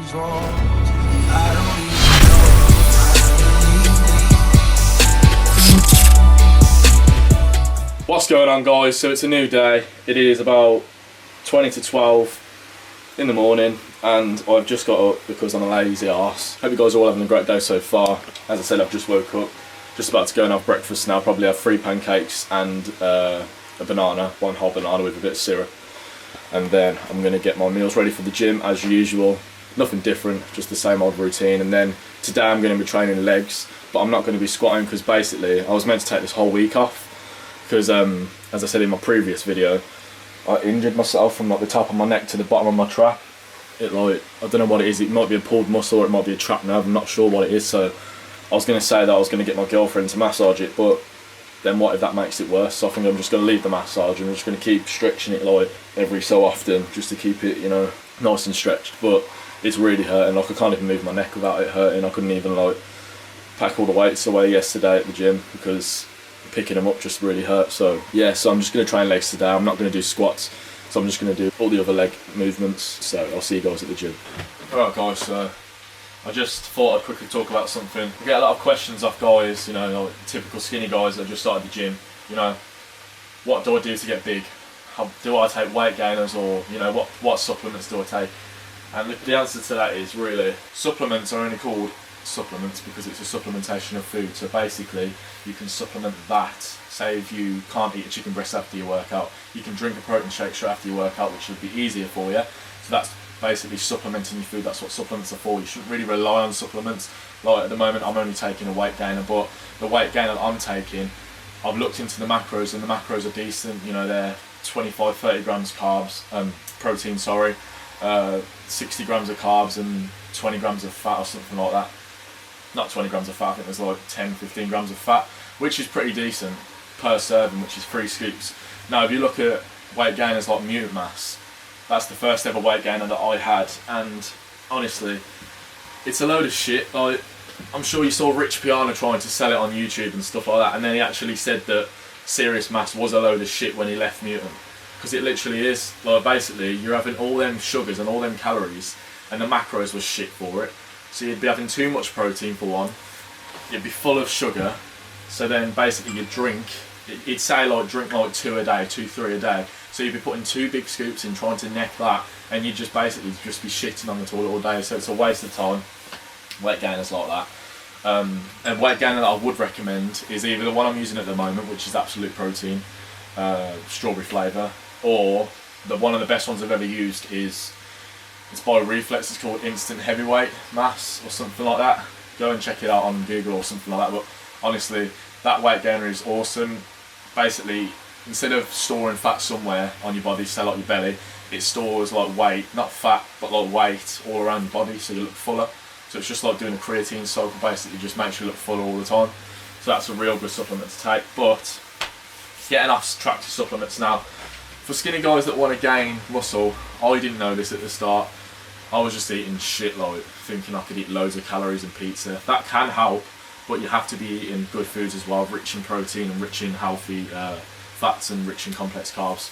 What's going on, guys? So it's a new day. It is about 20 to 12 in the morning and I've just got up because I'm a lazy arse. Hope you guys are all having a great day so far. As I said, I've just woke up, just about to go and have breakfast now. Probably have 3 pancakes and a banana, 1 whole banana with a bit of syrup. And then I'm going to get my meals ready for the gym as usual. Nothing different, just the same old routine. And then today I'm going to be training legs, but I'm not going to be squatting because basically I was meant to take this whole week off because as I said in my previous video, I injured myself from like the top of my neck to the bottom of my trap. I don't know what it is. It might be a pulled muscle or it might be a trapped nerve. I'm not sure what it is. So I was going to say that I was going to get my girlfriend to massage it, but then what if that makes it worse? So I think I'm just going to leave the massage and I'm just going to keep stretching it like every so often just to keep it, you know, nice and stretched. But it's really hurting. Like I can't even move my neck without it hurting. I couldn't even like pack all the weights away yesterday at the gym because picking them up just really hurt. So yeah, so I'm just going to train legs today. I'm not going to do squats, so I'm just going to do all the other leg movements. So I'll see you guys at the gym. Alright guys, so I just thought I'd quickly talk about something. I get a lot of questions off guys, you know, like typical skinny guys that just started the gym. You know, what do I do to get big? How do I take weight gainers, or you know, what supplements do I take? And the answer to that is really, supplements are only called supplements because it's a supplementation of food. So basically you can supplement that. Say if you can't eat a chicken breast after your workout, you can drink a protein shake straight after your workout, which would be easier for you. So that's basically supplementing your food. That's what supplements are for. You shouldn't really rely on supplements. Like at the moment I'm only taking a weight gainer, but the weight gainer that I'm taking, I've looked into the macros and the macros are decent. You know, they're 25-30 grams carbs, protein, sorry, 60 grams of carbs and 20 grams of fat or something like that. Not 20 grams of fat, I think there's like 10-15 grams of fat, which is pretty decent per serving, which is 3 scoops. Now if you look at weight gainers like Mutant Mass, that's the first ever weight gainer that I had, and honestly it's a load of shit. Like, I'm sure you saw Rich Piana trying to sell it on YouTube and stuff like that, and then he actually said that Serious Mass was a load of shit when he left Mutant, because it literally is. Like, basically you're having all them sugars and all them calories and the macros was shit for it. So you'd be having too much protein for one, you'd be full of sugar, so then basically you drink, it'd say like drink like 2 a day, 2-3 a day, so you'd be putting 2 big scoops in trying to neck that, and you'd just basically just be shitting on the toilet all day, so it's a waste of time. Weight gainers like that. And weight gainer that I would recommend is either the one I'm using at the moment, which is Absolute Protein, strawberry flavour, or one of the best ones I've ever used is, it's by Reflex, it's called Instant Heavyweight Mass or something like that. Go and check it out on Google or something like that. But honestly, that weight gainer is awesome. Basically, instead of storing fat somewhere on your body, say like your belly, it stores like weight, not fat, but like weight all around your body, so you look fuller. So it's just like doing a creatine cycle, basically just makes you look fuller all the time. So that's a real good supplement to take. But getting off track to supplements now. For skinny guys that want to gain muscle, I didn't know this at the start. I was just eating shit, like thinking I could eat loads of calories and pizza. That can help, but you have to be eating good foods as well, rich in protein and rich in healthy fats and rich in complex carbs.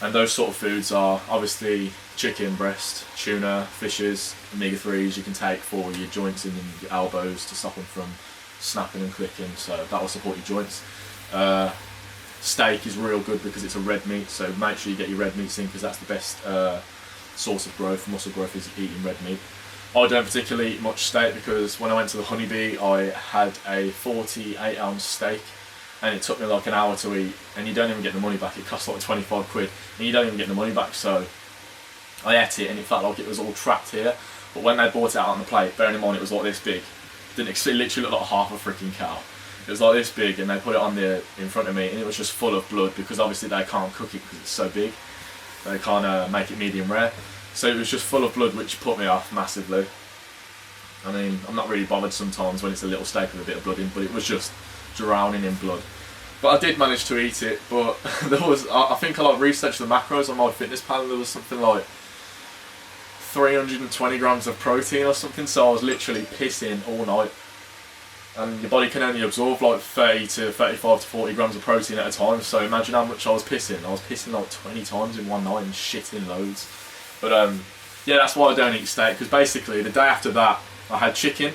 And those sort of foods are obviously chicken breast, tuna, fishes, omega-3s you can take for your joints and your elbows to stop them from snapping and clicking, so that will support your joints. Steak is real good because it's a red meat, so make sure you get your red meats in because that's the best source of growth, muscle growth, is eating red meat. I don't particularly eat much steak because when I went to the Honeybee I had a 48-ounce steak and it took me like an hour to eat, and you don't even get the money back. It costs like 25 quid and you don't even get the money back, so I ate it and it felt like it was all trapped here. But when they brought it out on the plate, bearing in mind it was like this big, it literally looked like half a freaking cow. It was like this big and they put it on there in front of me and it was just full of blood because obviously they can't cook it because it's so big. They can't make it medium rare. So it was just full of blood, which put me off massively. I mean, I'm not really bothered sometimes when it's a little steak with a bit of blood in, but it was just drowning in blood. But I did manage to eat it, but there was, I think I like researched the macros on MyFitnessPal, there was something like 320 grams of protein or something, so I was literally pissing all night. And your body can only absorb like 30 to 35 to 40 grams of protein at a time, so imagine how much I was pissing. I was pissing like 20 times in one night and shitting loads. But Yeah, that's why I don't eat steak, because basically the day after that I had chicken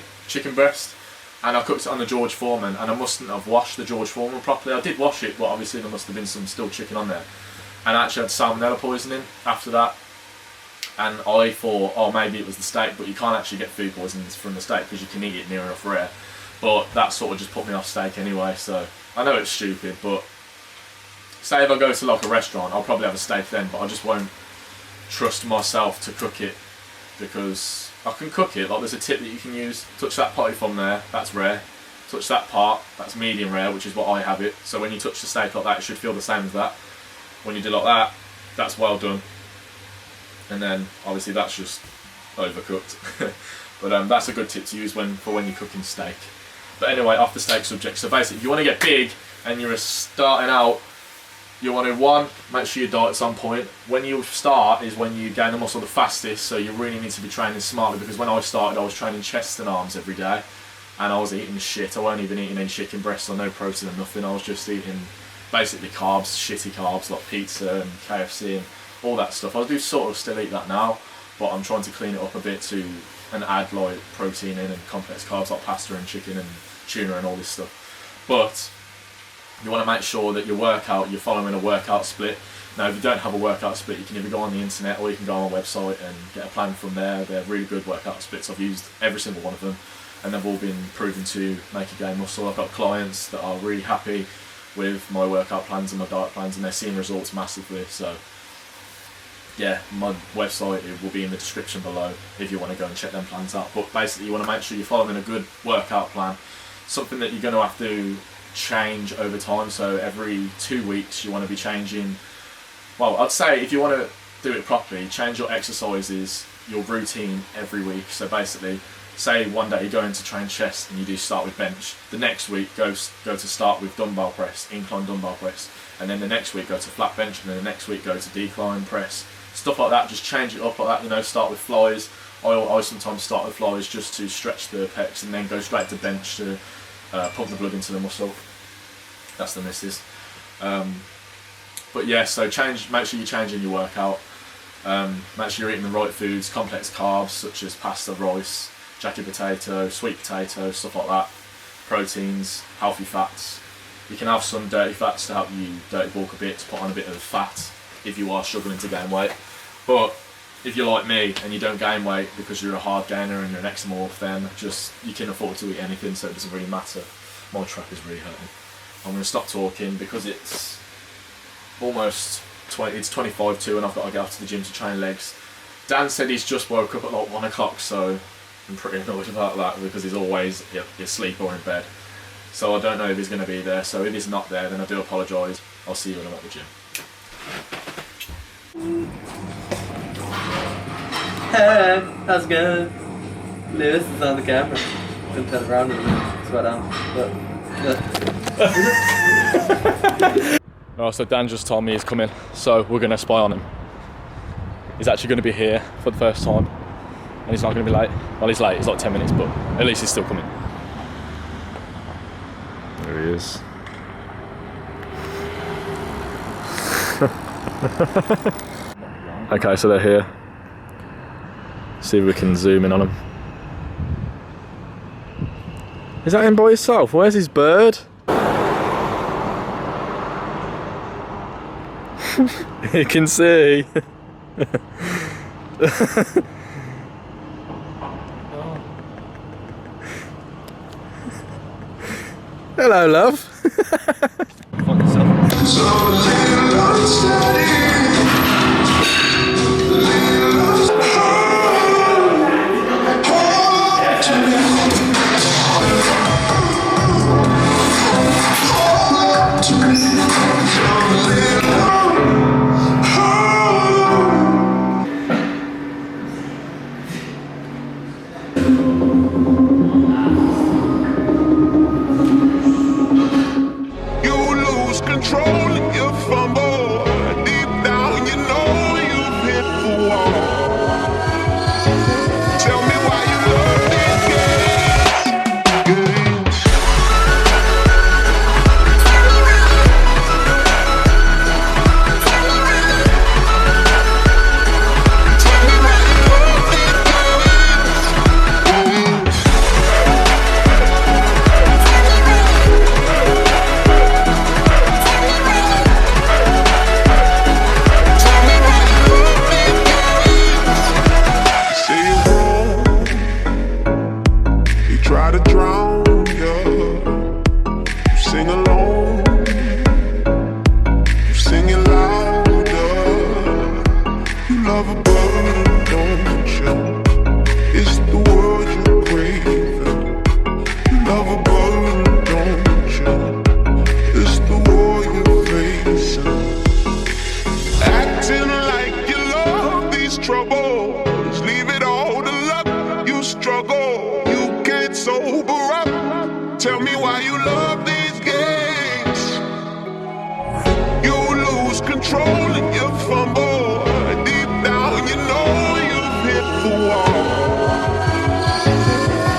breast, and I cooked it on the George Foreman, and I mustn't have washed the George Foreman properly. I did wash it, but obviously there must have been some still chicken on there. And I actually had salmonella poisoning after that. And I thought, oh, maybe it was the steak, but you can't actually get food poisoning from the steak because you can eat it near enough rare. But that sort of just put me off steak anyway, so I know it's stupid, but say if I go to like a restaurant, I'll probably have a steak then, but I just won't trust myself to cook it, because I can cook it. Like, there's a tip that you can use. Touch that potty from there, that's rare. Touch that part, that's medium rare, which is what I have it. So when you touch the steak like that, it should feel the same as that. When you do like that, that's well done. And then obviously that's just overcooked. But that's a good tip to use for when you're cooking steak. But anyway, off the steak subject. So basically, if you want to get big and you're starting out, you want to, make sure your diet's on point. When you start is when you gain the muscle the fastest, so you really need to be training smartly, because when I started I was training chest and arms every day, and I was eating shit. I wasn't even eating any chicken breasts or no protein or nothing. I was just eating basically carbs, shitty carbs like pizza and KFC and all that stuff. I do sort of still eat that now, but I'm trying to clean it up a bit and add like protein in and complex carbs like pasta and chicken and tuna and all this stuff. But you want to make sure that you're following a workout split. Now, if you don't have a workout split, you can either go on the internet or you can go on a website and get a plan from there. They're really good workout splits. I've used every single one of them, and they've all been proven to make you gain muscle. I've got clients that are really happy with my workout plans and my diet plans, and they're seeing results massively. So yeah, my website, it will be in the description below if you want to go and check them plans out. But basically, you want to make sure you're following a good workout plan, something that you're going to have to change over time. So every 2 weeks you want to be changing. Well, I'd say if you want to do it properly, change your exercises, your routine every week. So basically, say one day you're going to train chest and you do start with bench. The next week go to start with dumbbell press, incline dumbbell press, and then the next week go to flat bench, and then the next week go to decline press. Stuff like that. Just change it up like that. You know, start with flies. I sometimes start with flies just to stretch the pecs, and then go straight to bench to pump the blood into the muscle. That's the missus. But yeah, so make sure you're changing your workout. Make sure you're eating the right foods, complex carbs such as pasta, rice, jacket potato, sweet potato, stuff like that. Proteins, healthy fats. You can have some dirty fats to help you dirty bulk a bit, to put on a bit of fat if you are struggling to gain weight. But if you're like me and you don't gain weight because you're a hard gainer and you're an ectomorph, then you can afford to eat anything, so it doesn't really matter. My trap is really hurting. I'm going to stop talking because it's almost 25 to, and I've got to get off to the gym to train legs. Dan said he's just woke up at like 1 o'clock, so I'm pretty annoyed about that because he's always asleep or in bed. So I don't know if he's going to be there, so if he's not there, then I do apologise. I'll see you when I'm at the gym. Hey, how's it going? Lewis is on the camera. Didn't turn around and sweat on. Oh, so Dan just told me he's coming, so we're going to spy on him. He's actually going to be here for the first time, and he's not going to be late. Well, he's late, he's like 10 minutes, but at least he's still coming. There he is. Okay, so they're here. See if we can zoom in on him. Is that him by himself? Where's his bird? You can see. Hello, love.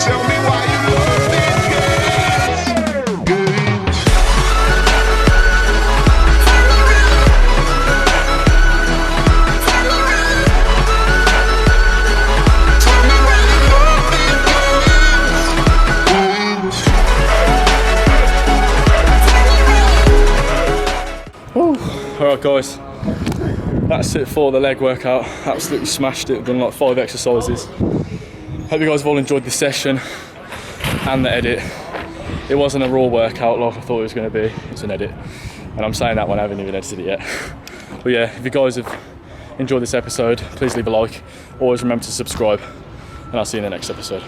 Tell me why you love these games. Tell me why you love these games. Alright guys, that's it for the leg workout. Absolutely smashed it, done like 5 exercises. Hope you guys have all enjoyed the session and the edit. It wasn't a raw workout like I thought it was going to be, it's an edit. And I'm saying that when I haven't even edited it yet. But yeah, if you guys have enjoyed this episode, please leave a like. Always remember to subscribe, and I'll see you in the next episode.